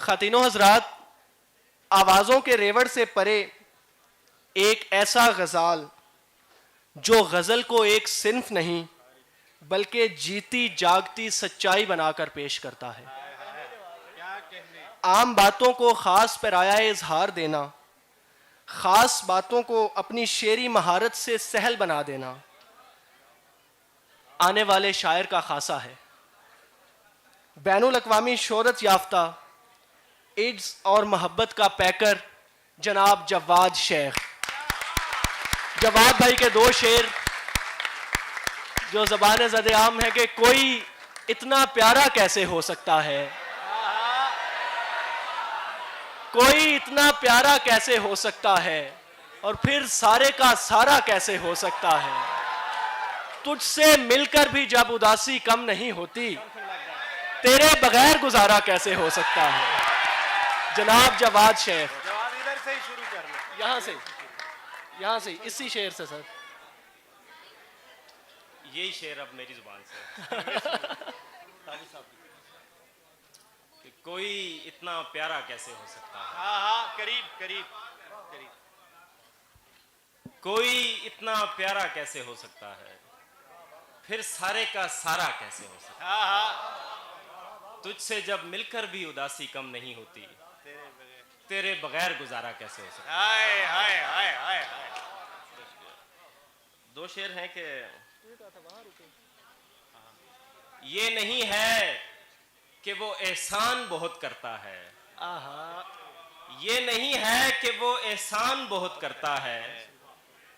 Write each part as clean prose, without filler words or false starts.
खातिनों हजरात, आवाज़ों के रेवड़ से परे एक ऐसा गज़ाल जो गज़ल को एक सिन्फ नहीं बल्कि जीती जागती सच्चाई बनाकर पेश करता है। आम बातों को ख़ास पराया इजहार देना, ख़ास बातों को अपनी शेरी महारत से सहल बना देना आने वाले शायर का खासा है। बैनुल अक़वामी शोहरत याफ्ता इज्ज़ और मोहब्बत का पैकर जनाब जवाद शेख। जवाद भाई के दो शेर जो ज़बान ज़द आम है कि कोई इतना प्यारा कैसे हो सकता है, कोई इतना प्यारा कैसे हो सकता है, और फिर सारे का सारा कैसे हो सकता है, तुझसे मिलकर भी जब उदासी कम नहीं होती, तेरे बगैर गुजारा कैसे हो सकता है। जनाब जवाद शेख। जवाब इधर से ही शुरू कर लो, यहाँ से इसी शेर से सर। यही शेर अब मेरी जुबान से कि कोई इतना प्यारा कैसे हो सकता है। हाँ हाँ, करीब करीब करीब। कोई इतना प्यारा कैसे हो सकता है, फिर सारे का सारा कैसे हो सकता है। हाँ हाँ, तुझसे जब मिलकर भी उदासी कम नहीं होती, तेरे बगैर गुजारा कैसे हो सकता है। हाय हाय हाय हाय हाय। दो शेर हैं कि ये नहीं है कि वो एहसान बहुत करता है, ये नहीं है कि वो एहसान बहुत करता है,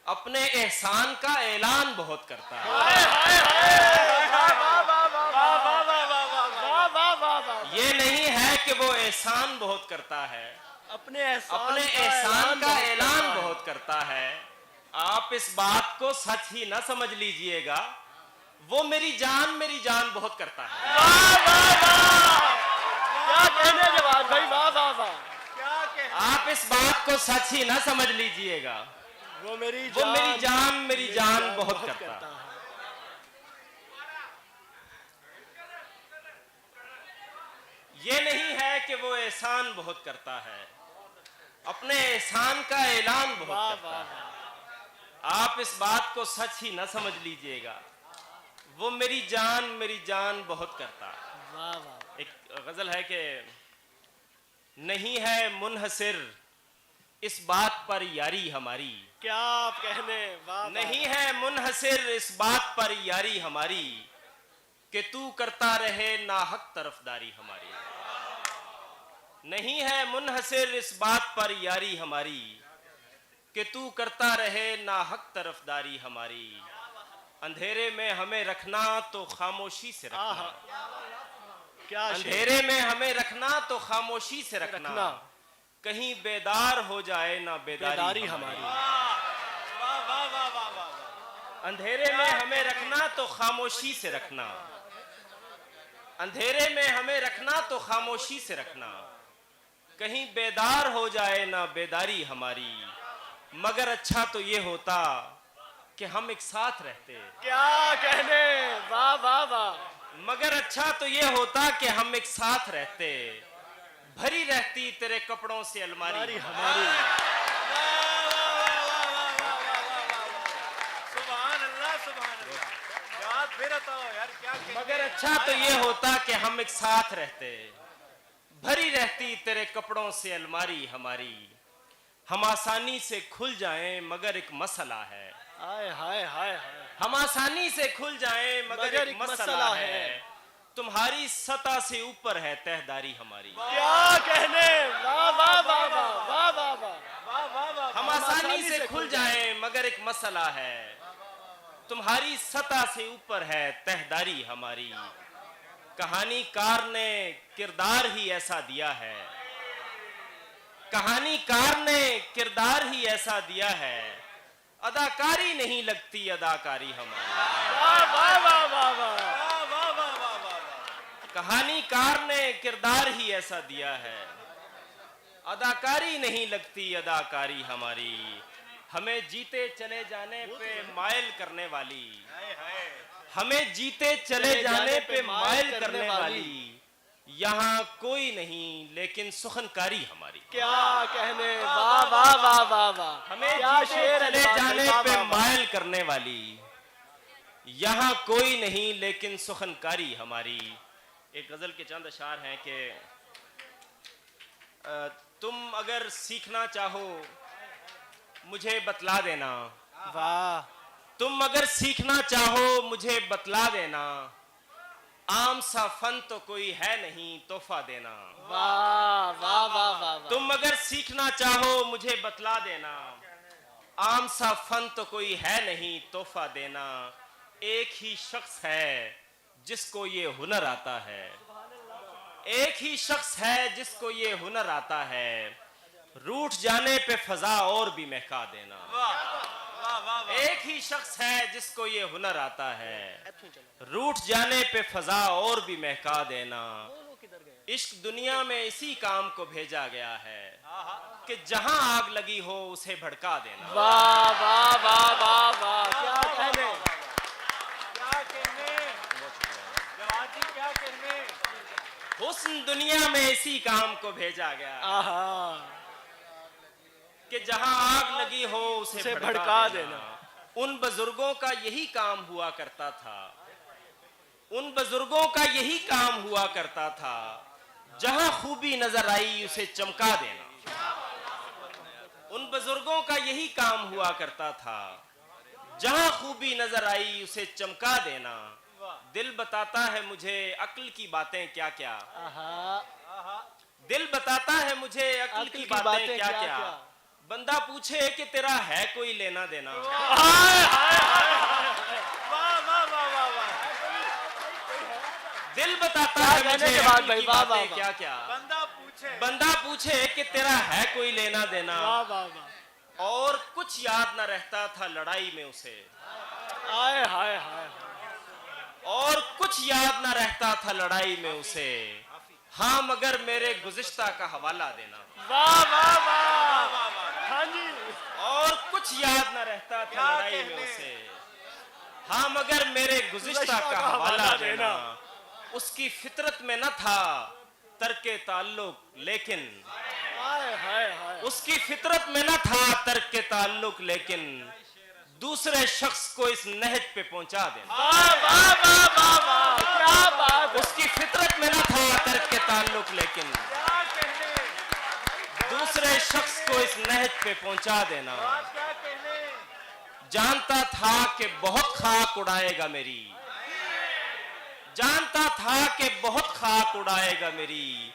अपने एहसान का ऐलान बहुत करता है। ये नहीं है कि वो एहसान बहुत करता है, अपने एहसान का ऐलान बहुत करता है। आप इस बात को सच ही ना समझ लीजिएगा, वो मेरी जान बहुत करता है। क्या कहने जवाद भाई, वाह वाह वाह। आप इस बात को सच ही ना समझ लीजिएगा, वो मेरी जान बहुत करता है। ये नहीं है कि वो एहसान बहुत करता है, अपने एहसान का ऐलान बहुत करता है। आप इस बात को सच ही ना समझ लीजिएगा, वो मेरी जान बहुत करता है। एक गजल है कि नहीं है मुनहसिर इस बात पर यारी हमारी, क्या आप कहने, वाह नहीं है मुनहसिर इस बात पर यारी हमारी, कि तू करता रहे नाहक तरफदारी हमारी। नहीं है मुनहसिर इस बात पर यारी हमारी, कि तू करता रहे नाहक तरफदारी हमारी। अंधेरे में हमें रखना तो खामोशी से रखना, क्या अंधेरे में हमें रखना तो खामोशी से रखना, कहीं बेदार हो जाए ना बेदारी हमारी। अंधेरे में हमें रखना तो खामोशी से रखना, अंधेरे में हमें रखना तो खामोशी से रखना, कहीं बेदार हो जाए ना बेदारी हमारी। मगर अच्छा तो ये होता कि हम एक साथ रहते। क्या कहने, वाह वाह वाह। मगर अच्छा तो ये होता कि हम एक साथ रहते, भरी रहती तेरे कपड़ों से अलमारी हमारी। सुभान अल्लाह सुभान अल्लाह। याद फिर बताओ यार, क्या मगर अच्छा तो ये होता कि हम एक साथ रहते, भरी रहती तेरे कपड़ों से अलमारी हमारी। हम आसानी से खुल जाएं मगर एक मसला है, हाय हाय हाय हाय। हम आसानी से खुल जाएं मगर एक मसला है, तुम्हारी सतह से ऊपर है तहदारी हमारी। क्या कहने, वाह वाह वाह वाह वाह वाह वाह। हम आसानी से खुल जाएं मगर एक मसला है, तुम्हारी सतह से ऊपर है तहदारी हमारी। कहानीकार ने किरदार ही ऐसा दिया है, कहानीकार ने किरदार ही ऐसा दिया है, अदाकारी नहीं लगती अदाकारी हमारी। वाह वाह वाह वाह। कहानीकार ने किरदार ही ऐसा दिया है, अदाकारी नहीं लगती अदाकारी हमारी। हमें जीते चले जाने पे मायल करने वाली, हमें जीते चले जाने पे मायल करने वाली, यहाँ कोई नहीं लेकिन सुखनकारी हमारी। क्या कहने, वाह वाह वाह वाह वाह, हमें क्या जीते शेर है चले नवाज भाई, जाने वाह, पे वाह, वाह। मायल करने वाली। यहाँ कोई नहीं लेकिन सुखनकारी हमारी। एक गजल के चंद अशार हैं कि तुम अगर सीखना चाहो मुझे बतला देना, वाह तुम अगर सीखना चाहो मुझे बतला देना, आम सा फन तो कोई है नहीं तोहफा देना। वाह वाह वाह वाह वाह। तुम अगर सीखना चाहो मुझे बतला देना, आम सा फन तो कोई है नहीं तोहफा देना। एक ही शख्स है जिसको ये हुनर आता है, एक ही शख्स है जिसको ये हुनर आता है, रूठ जाने पे फजा और भी महका देना। एक ही शख्स है जिसको ये हुनर आता है, रूठ जाने पे फजा और भी महका देना। इश्क दुनिया में इसी काम को भेजा गया है कि जहां आग लगी हो उसे भड़का देना। वाह वाह वाह वाह वाह, क्या कहने, क्या कहने जवाद जी, क्या कहने। हुस्न दुनिया में इसी काम को भेजा गया है आहा, कि जहां आग लगी हो उसे भड़का देना। उन बुजुर्गों का यही काम हुआ करता था, उन बुजुर्गों का यही काम हुआ करता था, जहां खूबी नजर आई उसे चमका देना। उन बुजुर्गों का यही काम हुआ करता था, जहां खूबी नजर आई उसे चमका देना। दिल बताता है मुझे अक्ल की बातें क्या क्या, आहा, दिल बताता है मुझे अक्ल की बातें क्या क्या, बंदा पूछे कि तेरा है कोई लेना देना। वाह वाह वाह वाह वाह। दिल बताता क्या है कहने मुझे के बाद अक्ल भाई, की वाह, बातें वाह, वाह। क्या क्या, बंदा पूछे कि तेरा है कोई लेना देना। वाह वाह वाह, और कुछ याद न रहता था लड़ाई में उसे, हाय हाय हाय, और कुछ याद न रहता था लड़ाई में उसे। हाँ मगर मेरे गुज़िश्ता का हवाला देना। वाह वाह वाह, हाँ जी, और कुछ याद न रहता था क्या लड़ाई में कहने। उसे, हाँ मगर मेरे गुज़िश्ता का हवाला देना। उसकी फितरत में न था तर्के ताल्लुक, लेकिन हाय हाय हाय, उसकी फितरत में न था तर्के ताल्लुक, लेकिन दूसरे शख्स को इस नहज पे पहुंचा देना। वाह वाह वाह वाह वाह, क्या बात है। उसकी फितरत में न था तर्के ताल्लुक, लेकिन क्या कहने, दूसरे शख्स को इस नहज पे पहुंचा देना। क्या कहने। जानता था कि बहुत खाक उड़ाएगा मेरी, जानता था कि बहुत खाक उड़ाएगा मेरी,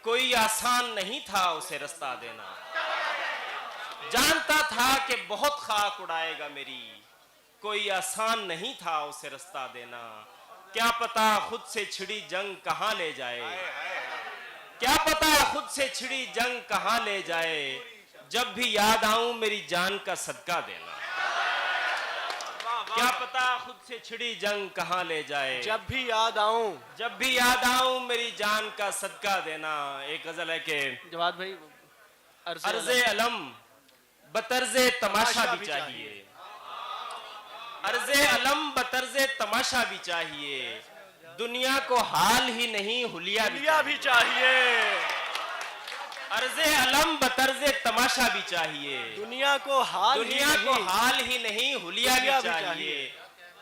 कोई आसान नहीं था उसे रास्ता देना। जानता था कि बहुत खाक उड़ाएगा मेरी, कोई आसान नहीं था उसे रास्ता देना। क्या पता खुद से छिड़ी जंग कहां ले जाए, क्या पता खुद से छिड़ी जंग कहां ले जाए, जब भी याद आऊं मेरी जान का सदका देना। क्या पता खुद से छिड़ी जंग कहां ले जाए, जब भी याद आऊं, जब भी याद आऊं मेरी जान का सदका देना। एक गजल है कि जवाद भाई, अर्ज़े अलम बतर्ज़े तमाशा भी चाहिए, अर्ज़े अलम बतर्ज़े तमाशा भी चाहिए, दुनिया को हाल ही नहीं हुलिया भी चाहिए, अर्ज़े अलम बतर्ज़े तमाशा भी चाहिए, दुनिया को हाल ही नहीं हुलिया भी चाहिए।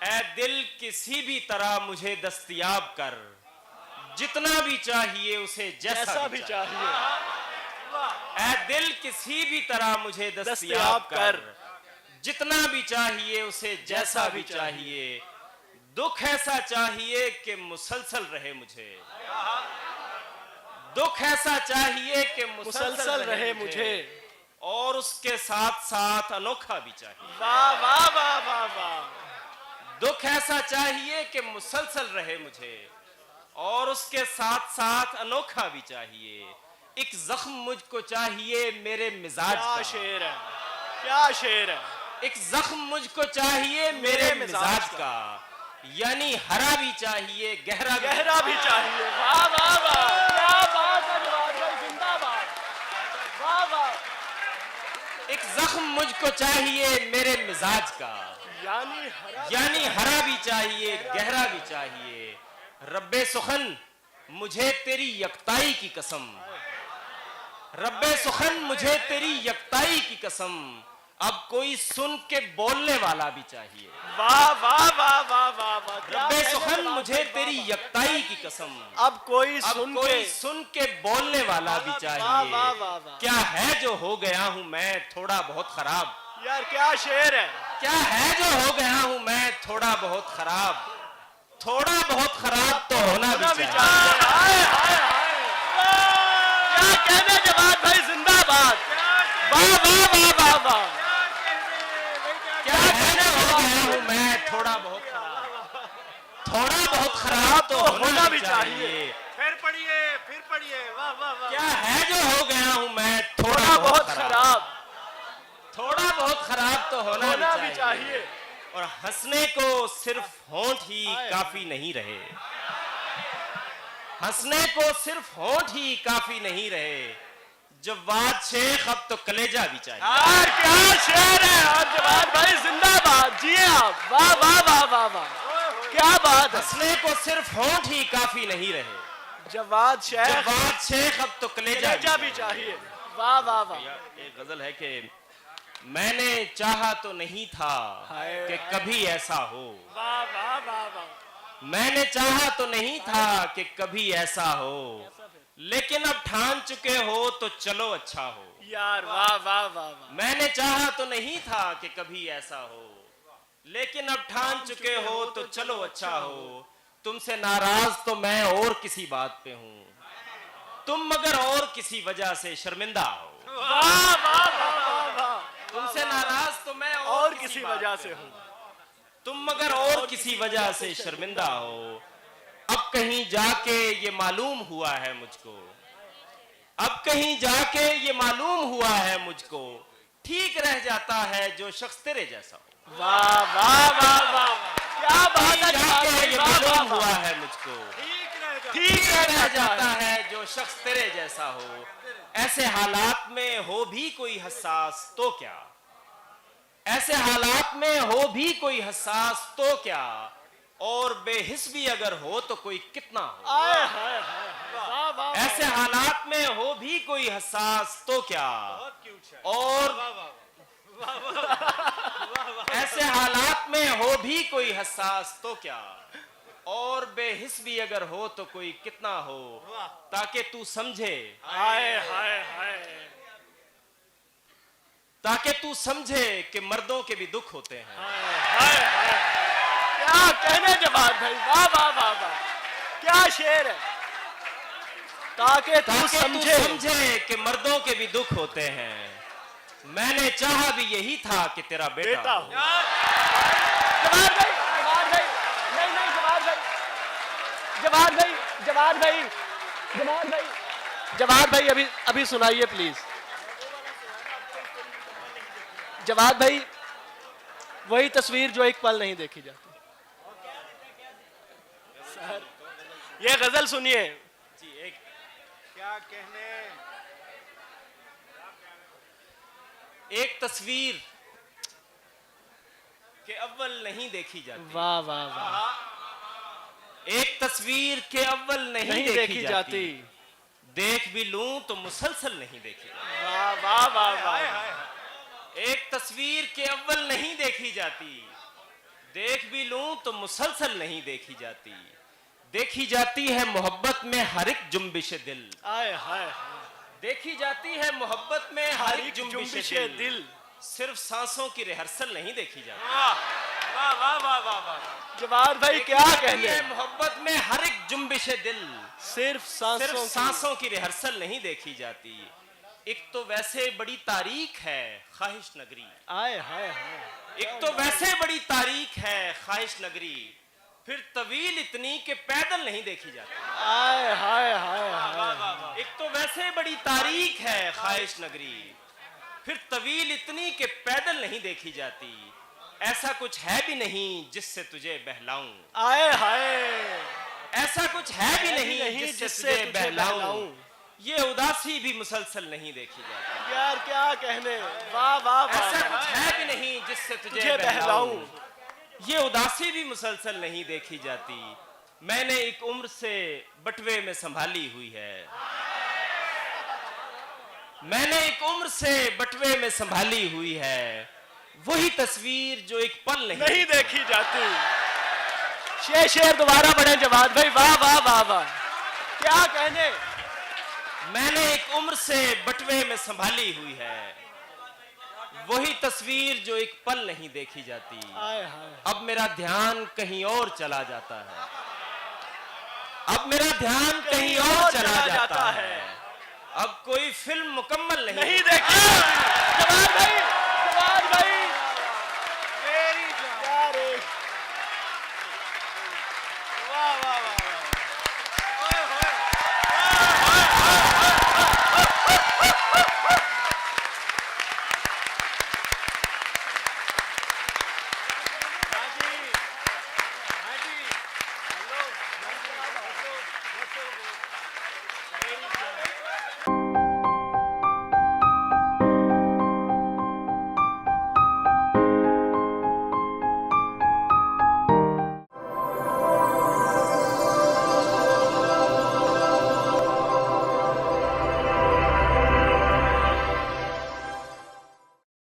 ऐ दिल किसी भी तरह मुझे दस्तयाब कर, जितना भी चाहिए उसे जैसा भी चाहिए। ऐ दिल किसी भी तरह मुझे दस्तयाब कर, जितना भी चाहिए उसे जैसा भी चाहिए। दुख ऐसा चाहिए कि मुसलसल रहे मुझे, दुख ऐसा चाहिए कि मुसलसल रहे मुझे, और उसके साथ साथ अनोखा भी चाहिए। वाह वाह वाह वाह वाह, दुख ऐसा चाहिए कि मुसलसल रहे मुझे, और उसके साथ साथ अनोखा भी चाहिए। एक जख्म मुझको चाहिए मेरे मिजाज क्या का, शेर है, क्या शेर है। एक जख्म मुझको चाहिए मेरे मिजाज का, यानी हरा भी चाहिए गहरा भी चाहिए। वाह वाह वाह, क्या बात है नवाज भाई, जिंदाबाद, वाह वाह। एक जख्म मुझको चाहिए मेरे मिजाज का, यानी हरा भी चाहिए गहरा भी चाहिए। रब्बे सुखन मुझे तेरी यकताई की कसम, रब्बे सुखन मुझे तेरी यकताई की कसम, अब कोई सुन के बोलने वाला भी चाहिए। वाह वाह वाह वाह वाह वाह, क्या रब्बे कहने सुखन जवाब मुझे भाई, तेरी वाह। यकताई की कसम, अब कोई अब सुन कोई के, सुन के बोलने वाला भी वाह चाहिए। वाह वाह वाह। क्या है जो हो गया हूं मैं थोड़ा बहुत खराब, यार क्या शेर है। क्या है जो हो गया हूं मैं थोड़ा बहुत खराब, थोड़ा बहुत खराब तो होना भी चाहिए। हाय हाय हाय, क्या कहने जवाब भाई, जिंदाबाद। वाह वाह वाह वाह वाह, क्या है जो हो गया हूं मैं थोड़ा बहुत खराब, थोड़ा बहुत खराब तो होना भी चाहिए। फिर पढ़िए, वाह वाह वाह। क्या है जो हो गया हूं मैं थोड़ा थोड़ा बहुत खराब थोड़ा बहुत खराब तो होना होना भी भी चाहिए। चाहिए। और हंसने को सिर्फ होंठ ही काफी नहीं रहे, हंसने को सिर्फ होंठ ही काफी नहीं रहे, जवाद शेख अब तो कलेजा भी चाहिए। यार क्या शेर है। और जवाब भाई जिंदाबाद, जिए आप। वाह वाह वाह वाह वाह, क्या बात है। हंसने को सिर्फ होंठ ही काफी नहीं रहे, जवाद शेख, जवाद शेख अब तो कलेजा कलेजा भी चाहिए। वाह वाह वाह। एक गजल है कि मैंने चाहा तो नहीं था हाय कि कभी ऐसा हो, वाह वाह वाह वाह। मैंने चाहा तो नहीं था कि कभी ऐसा हो, लेकिन अब ठान चुके हो तो चलो अच्छा हो। यार वाह वाह वाह वाह। मैंने चाहा तो नहीं था कि कभी ऐसा हो, लेकिन अब ठान चुके हो तो चलो अच्छा हो। तुमसे नाराज तो मैं और किसी बात पे हूं, तुम मगर और किसी वजह से शर्मिंदा हो। वाह वाह वाह वाह वाह। तुमसे नाराज तो मैं और किसी बात वजह पे से हूं, हूँ। तुम मगर और किसी वजह से शर्मिंदा हो। अब कहीं जाके ये मालूम हुआ है मुझको, अब कहीं जाके ये मालूम हुआ है मुझको, ठीक रह जाता है जो शख्स तेरे जैसा हो। वाह वाह वाह वाह, क्या बात है। जाके ये वाह वाह मालूम वाह। हुआ है मुझको, ठीक रह जाता है। है जो शख्स तेरे जैसा हो। ऐसे हालात में हो भी कोई हसास तो क्या, ऐसे हालात में हो भी कोई हसास तो क्या, और बेहिस भी अगर हो तो कोई कितना हो। आए हाय हाय, वाह वाह। ऐसे हालात में हो भी कोई हसास तो क्या, और ऐसे हालात में हो भी कोई हसास तो क्या, और बेहिस भी अगर हो तो कोई कितना हो, ताकि तू समझे, हाय हाय हाय, ताकि तू समझे कि मर्दों के भी दुख होते हैं। हाय हाय, क्या कहने जवाब भाई। वाह वाह वाह वाह, क्या शेर है। ताकि तू समझे कि मर्दों के भी दुख होते हैं, मैंने चाहा भी यही था कि तेरा बेटा हो। जवाब भाई, जवाब भाई, नहीं नहीं जवाब भाई, जवाब भाई, जवाब भाई, जवाब भाई, जवाब भाई, अभी अभी सुनाइए प्लीज। जवाब भाई, वही तस्वीर जो एक पल नहीं देखी जाती। सर, ये गजल सुनिए। जी, एक क्या कहने, एक तस्वीर के अव्वल नहीं देखी जाती, वाह वाह वाह, एक तस्वीर के अव्वल नहीं देखी जाती, देख भी लूं तो मुसलसल नहीं देखी जाती। वाह वाह वाह वाह, एक तस्वीर के अव्वल नहीं देखी जाती, देख भी लूं तो मुसलसल नहीं देखी जाती, देखी जाती है मोहब्बत में हर एक जुम्बिश दिल, आए हाय, देखी जाती है मोहब्बत में हर एक जुम्बिश जुम्बिश दिल। दिल, सिर्फ सांसों की रिहर्सल नहीं देखी जाती। वाह वाह वाह वाह वाह। जवाब भाई देखी क्या जाती कहने, है मोहब्बत में हर एक जुम्बिश दिल, सिर्फ सिर्फ सांसों सांसों की रिहर्सल नहीं देखी जाती। एक तो वैसे बड़ी तारीख है ख्वाहिश नगरी, आए हाय हाय, एक तो वैसे बड़ी तारीख है ख्वाहिश नगरी, फिर तवील इतनी कि पैदल नहीं देखी जाती। आए हाय हाय हाय, एक तो वैसे बड़ी तारीख है ख्वाहिश नगरी, फिर तवील इतनी कि पैदल नहीं देखी जाती, ऐसा कुछ है भी नहीं जिससे तुझे बहलाऊं, आए हाय, ऐसा कुछ है भी नहीं जिससे तुझे बहलाऊं, ये उदासी भी मुसलसल नहीं देखी जाती। यार क्या कहने, वाह वाह वाह, ऐसा कुछ है भी नहीं जिससे तुझे तुझे बहलाऊं, बहलाऊं, ये उदासी भी मुसलसल नहीं देखी जाती। मैंने एक उम्र से बटवे में संभाली हुई है। मैंने एक उम्र से बटवे में संभाली हुई है, वही तस्वीर जो एक पल नहीं देखी जाती। शेर दोबारा पढ़े जवाद भाई, वाह वाह वाह वाह, क्या कहने। मैंने एक उम्र से बटवे में संभाली हुई है, वही तस्वीर जो एक पल नहीं देखी जाती। हाय हाय। अब मेरा ध्यान कहीं और चला जाता है, अब मेरा ध्यान कहीं और चला जाता है। अब कोई फिल्म मुकम्मल नहीं नहीं देखी जाती। जवाद भाई